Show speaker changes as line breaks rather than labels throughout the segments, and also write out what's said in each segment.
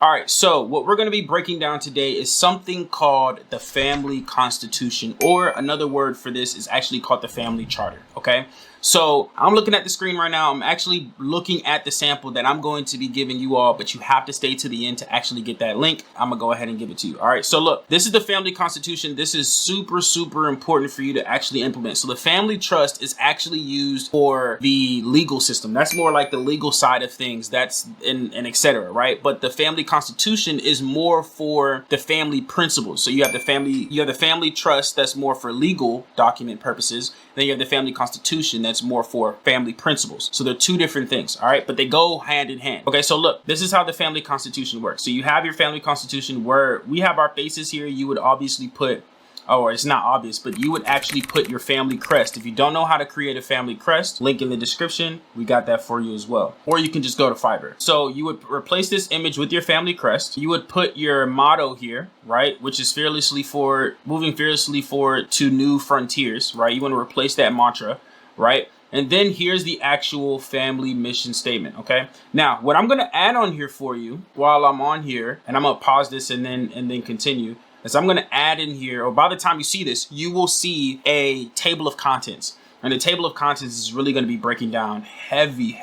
All right, so what we're going to be breaking down today is something called the Family Constitution, or another word for this is actually called the Family Charter, okay? So I'm looking at the screen right now. I'm actually looking at the sample that I'm going to be giving you all, but you have to stay to the end to actually get that link. I'm gonna go ahead and give it to you. All right, so look, this is the Family Constitution. This is super important for you to actually implement. So the Family Trust is actually used for the legal system. That's more like the legal side of things. That's and etc. Right? But the Family Constitution is more for the family principles. So you have the family trust that's more for legal document purposes. Then you have the Family Constitution that's more for family principles. So they're two different things, all right? But they go hand in hand. Okay, so look, this is how the Family Constitution works. So you have your Family Constitution where we have our faces here. You would obviously put, or it's not obvious, but you would actually put your family crest. If you don't know how to create a family crest, link in the description, we got that for you as well. Or you can just go to Fiverr. So you would replace this image with your family crest. You would put your motto here, right? Which is moving fearlessly forward to new frontiers, right? You want to replace that mantra, right? And then here's the actual family mission statement, okay? Now, what I'm gonna add on here for you while I'm on here, and I'm gonna pause this and then continue, is I'm gonna add in here, or by the time you see this, you will see a table of contents. And the table of contents is really gonna be breaking down heavy,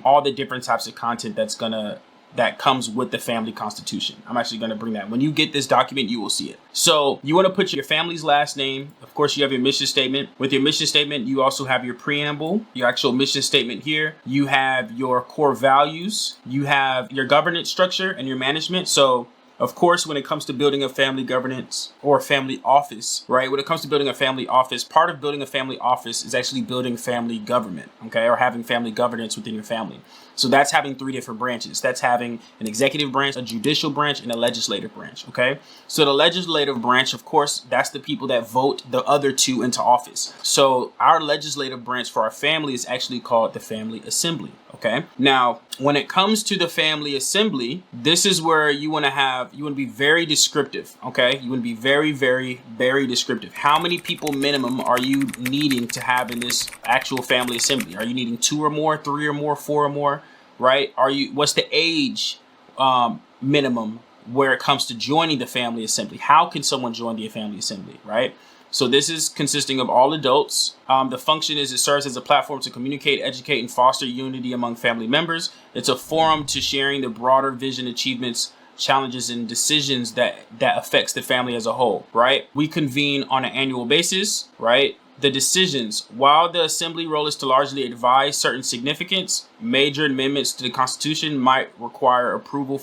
all the different types of content that comes with the Family Constitution. I'm actually gonna bring that. When you get this document, you will see it. So you wanna put your family's last name. Of course, you have your mission statement. With your mission statement, you also have your preamble, your actual mission statement here. You have your core values. You have your governance structure and your management. So of course, when it comes to building a family governance or family office, right? When it comes to building a family office, part of building a family office is actually building family government, okay? Or having family governance within your family. So that's having three different branches. That's having an executive branch, a judicial branch, and a legislative branch, okay? So the legislative branch, of course, that's the people that vote the other two into office. So our legislative branch for our family is actually called the Family Assembly, okay? Now, when it comes to the Family Assembly, this is where you want to be very descriptive, okay? You want to be very descriptive. How many people minimum are you needing to have in this actual Family Assembly? Are you needing 2 or more, 3 or more, 4 or more, right? What's the age minimum where it comes to joining the Family Assembly? How can someone join the Family Assembly, right? So this is consisting of all adults. The function is it serves as a platform to communicate, educate, and foster unity among family members. It's a forum to sharing the broader vision, achievements, challenges, and decisions that affects the family as a whole, right? We convene on an annual basis, right? The decisions, while the assembly role is to largely advise certain significance, major amendments to the Constitution might require approval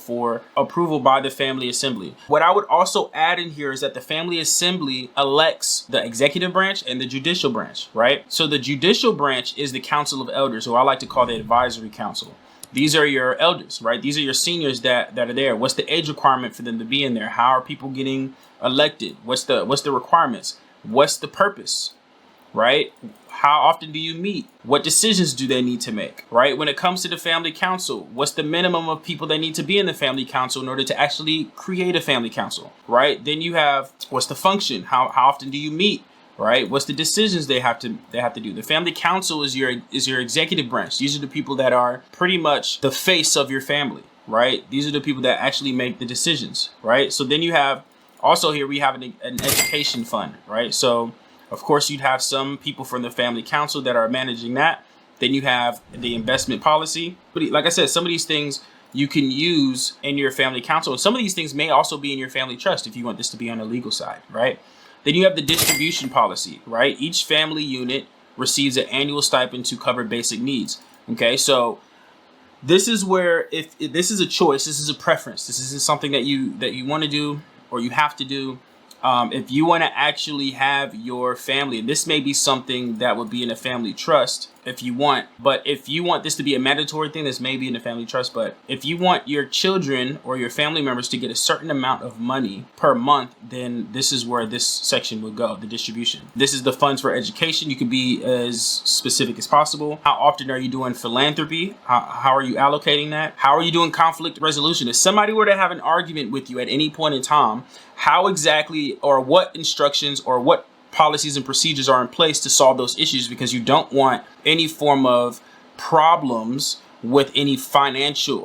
by the Family Assembly. What I would also add in here is that the Family Assembly elects the executive branch and the judicial branch, right? So the judicial branch is the Council of Elders, or I like to call the Advisory Council. These are your elders, right? These are your seniors that are there. What's the age requirement for them to be in there? How are people getting elected? What's the requirements? What's the purpose? Right? How often do you meet? What decisions do they need to make? Right? When it comes to the Family Council, what's the minimum of people that need to be in the Family Council in order to actually create a Family Council? Right? Then you have, what's the function? How often do you meet? Right? What's the decisions they have to do? The Family Council is your executive branch. These are the people that are pretty much the face of your family, right? These are the people that actually make the decisions, right? So then you have, also here we have an education fund, right? So of course, you'd have some people from the Family Council that are managing that. Then you have the investment policy. But like I said, some of these things you can use in your Family Council. And some of these things may also be in your Family Trust if you want this to be on the legal side, right? Then you have the distribution policy, right? Each family unit receives an annual stipend to cover basic needs. Okay, so this is where if this is a choice, this is a preference. This isn't something that you want to do or you have to do. If you want to actually have your family, and this may be something that would be in a family trust if you want, but if you want this to be a mandatory thing, this may be in a family trust, but if you want your children or your family members to get a certain amount of money per month, then this is where this section would go, the distribution. This is the funds for education. You can be as specific as possible. How often are you doing philanthropy? How are you allocating that? How are you doing conflict resolution? If somebody were to have an argument with you at any point in time, how exactly or what instructions or what policies and procedures are in place to solve those issues, because you don't want any form of problems with any financial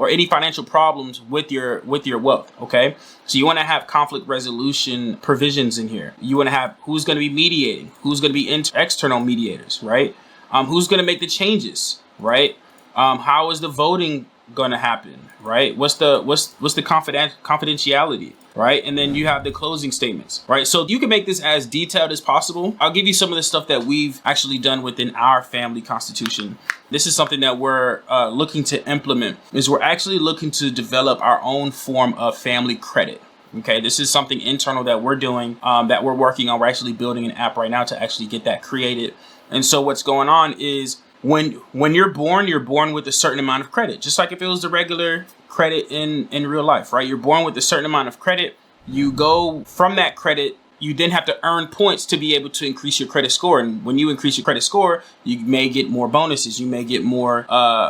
problems with your wealth. Okay, so you want to have conflict resolution provisions in here. You want to have who's going to be mediating, who's going to be external mediators, right? Who's going to make the changes, right? How is the voting going to happen, right? What's the confidentiality, right? And then you have the closing statements, right? So you can make this as detailed as possible. I'll give you some of the stuff that we've actually done within our family constitution. This is something that we're looking to implement, is we're actually looking to develop our own form of family credit. Okay, this is something internal that we're doing, that we're working on. We're actually building an app right now to actually get that created. And so what's going on is when you're born with a certain amount of credit, just like if it was the regular credit in real life, right? You're born with a certain amount of credit. You go from that credit, you then have to earn points to be able to increase your credit score. And when you increase your credit score, you may get more bonuses. You may get more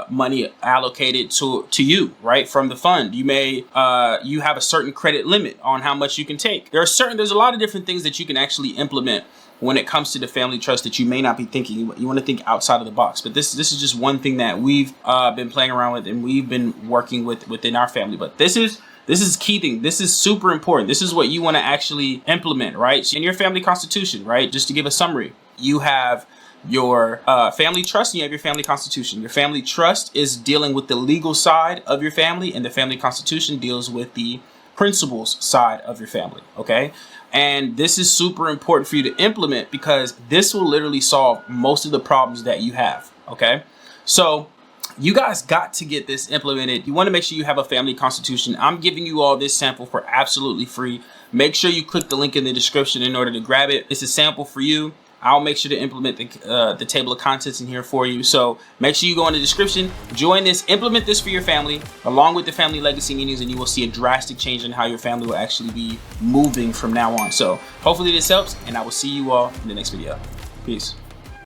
money allocated to you, right, from the fund. You may you have a certain credit limit on how much you can take. There's a lot of different things that you can actually implement when it comes to the family trust that you may not be thinking. You want to think outside of the box. But this is just one thing that we've been playing around with and we've been working with within our family. But this is key thing. This is super important. This is what you want to actually implement, right? In your family constitution, right? Just to give a summary, you have your family trust and you have your family constitution. Your family trust is dealing with the legal side of your family, and the family constitution deals with the principles side of your family, okay? And this is super important for you to implement because this will literally solve most of the problems that you have, okay? So you guys got to get this implemented. You want to make sure you have a family constitution. I'm giving you all this sample for absolutely free. Make sure you click the link in the description in order to grab it. It's a sample for you. I'll make sure to implement the table of contents in here for you. So make sure you go in the description, join this, implement this for your family, along with the family legacy meetings, and you will see a drastic change in how your family will actually be moving from now on. So hopefully this helps, and I will see you all in the next video. Peace.